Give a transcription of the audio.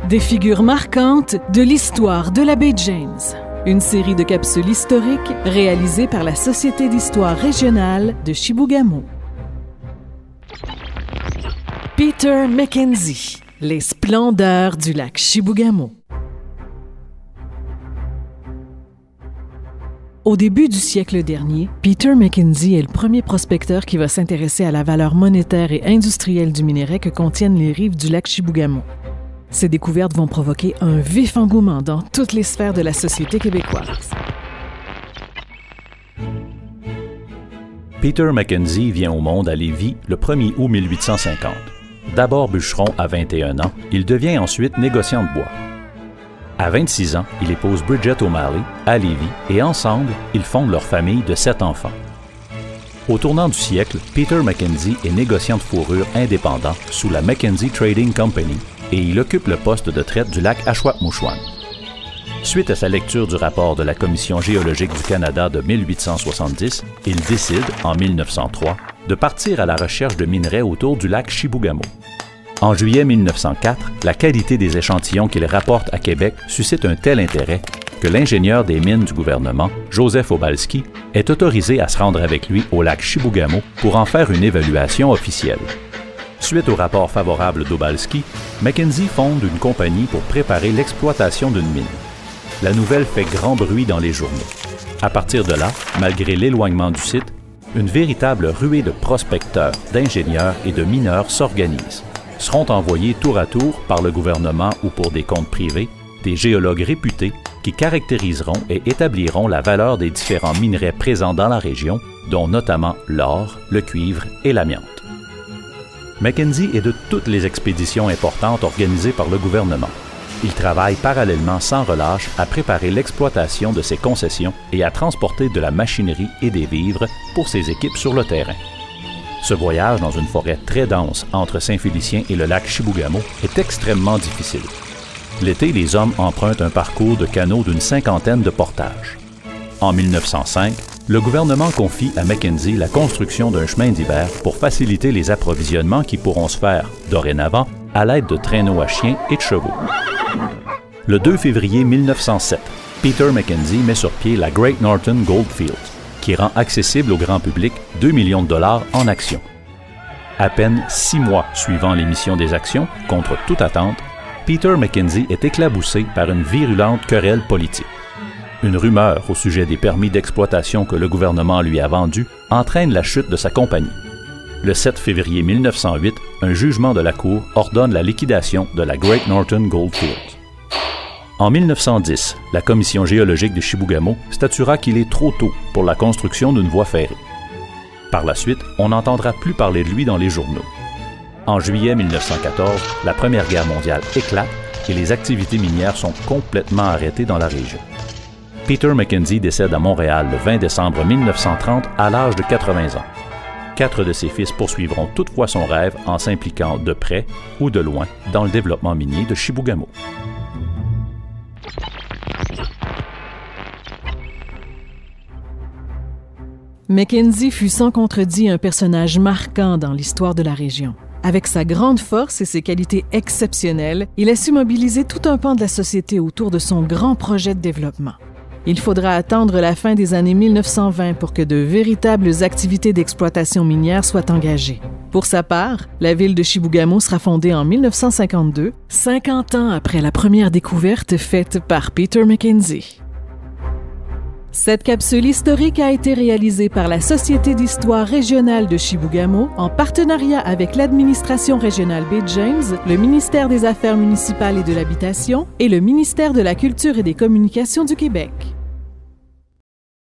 Des figures marquantes de l'histoire de la baie James. Une série de capsules historiques réalisées par la Société d'histoire régionale de Chibougamau. Peter Mackenzie, les splendeurs du lac Chibougamau. Au début du siècle dernier, Peter Mackenzie est le premier prospecteur qui va s'intéresser à la valeur monétaire et industrielle du minerai que contiennent les rives du lac Chibougamau. Ces découvertes vont provoquer un vif engouement dans toutes les sphères de la société québécoise. Peter Mackenzie vient au monde à Lévis le 1er août 1850. D'abord bûcheron à 21 ans, il devient ensuite négociant de bois. À 26 ans, il épouse Bridget O'Malley à Lévis et ensemble, ils fondent leur famille de 7 enfants. Au tournant du siècle, Peter Mackenzie est négociant de fourrure indépendant sous la Mackenzie Trading Company et il occupe le poste de traite du lac Ashuapmushuan. Suite à sa lecture du rapport de la Commission géologique du Canada de 1870, il décide, en 1903, de partir à la recherche de minerais autour du lac Chibougamau. En juillet 1904, la qualité des échantillons qu'il rapporte à Québec suscite un tel intérêt que l'ingénieur des mines du gouvernement, Joseph Obalski, est autorisé à se rendre avec lui au lac Chibougamau pour en faire une évaluation officielle. Suite au rapport favorable d'Obalski, Mackenzie fonde une compagnie pour préparer l'exploitation d'une mine. La nouvelle fait grand bruit dans les journaux. À partir de là, malgré l'éloignement du site, une véritable ruée de prospecteurs, d'ingénieurs et de mineurs s'organise. Seront envoyés tour à tour par le gouvernement ou pour des comptes privés, des géologues réputés qui caractériseront et établiront la valeur des différents minerais présents dans la région, dont notamment l'or, le cuivre et l'amiante. Mackenzie est de toutes les expéditions importantes organisées par le gouvernement. Il travaille parallèlement sans relâche à préparer l'exploitation de ses concessions et à transporter de la machinerie et des vivres pour ses équipes sur le terrain. Ce voyage dans une forêt très dense entre Saint-Félicien et le lac Chibougamau est extrêmement difficile. L'été, les hommes empruntent un parcours de canaux d'une 50aine de portages. En 1905, le gouvernement confie à Mackenzie la construction d'un chemin d'hiver pour faciliter les approvisionnements qui pourront se faire, dorénavant, à l'aide de traîneaux à chiens et de chevaux. Le 2 février 1907, Peter Mackenzie met sur pied la Great Northern Goldfields, qui rend accessible au grand public 2 millions de dollars en actions. À peine 6 mois suivant l'émission des actions, contre toute attente, Peter Mackenzie est éclaboussé par une virulente querelle politique. Une rumeur au sujet des permis d'exploitation que le gouvernement lui a vendus entraîne la chute de sa compagnie. Le 7 février 1908, un jugement de la Cour ordonne la liquidation de la Great Northern Goldfields. En 1910, la Commission géologique de Chibougamau statuera qu'il est trop tôt pour la construction d'une voie ferrée. Par la suite, on n'entendra plus parler de lui dans les journaux. En juillet 1914, la Première Guerre mondiale éclate et les activités minières sont complètement arrêtées dans la région. Peter Mackenzie décède à Montréal le 20 décembre 1930 à l'âge de 80 ans. 4 de ses fils poursuivront toutefois son rêve en s'impliquant de près ou de loin dans le développement minier de Chibougamau. Mackenzie fut sans contredit un personnage marquant dans l'histoire de la région. Avec sa grande force et ses qualités exceptionnelles, il a su mobiliser tout un pan de la société autour de son grand projet de développement. Il faudra attendre la fin des années 1920 pour que de véritables activités d'exploitation minière soient engagées. Pour sa part, la ville de Chibougamau sera fondée en 1952, 50 ans après la première découverte faite par Peter Mackenzie. Cette capsule historique a été réalisée par la Société d'histoire régionale de Chibougamau en partenariat avec l'administration régionale baie James, le ministère des Affaires municipales et de l'Habitation et le ministère de la Culture et des Communications du Québec.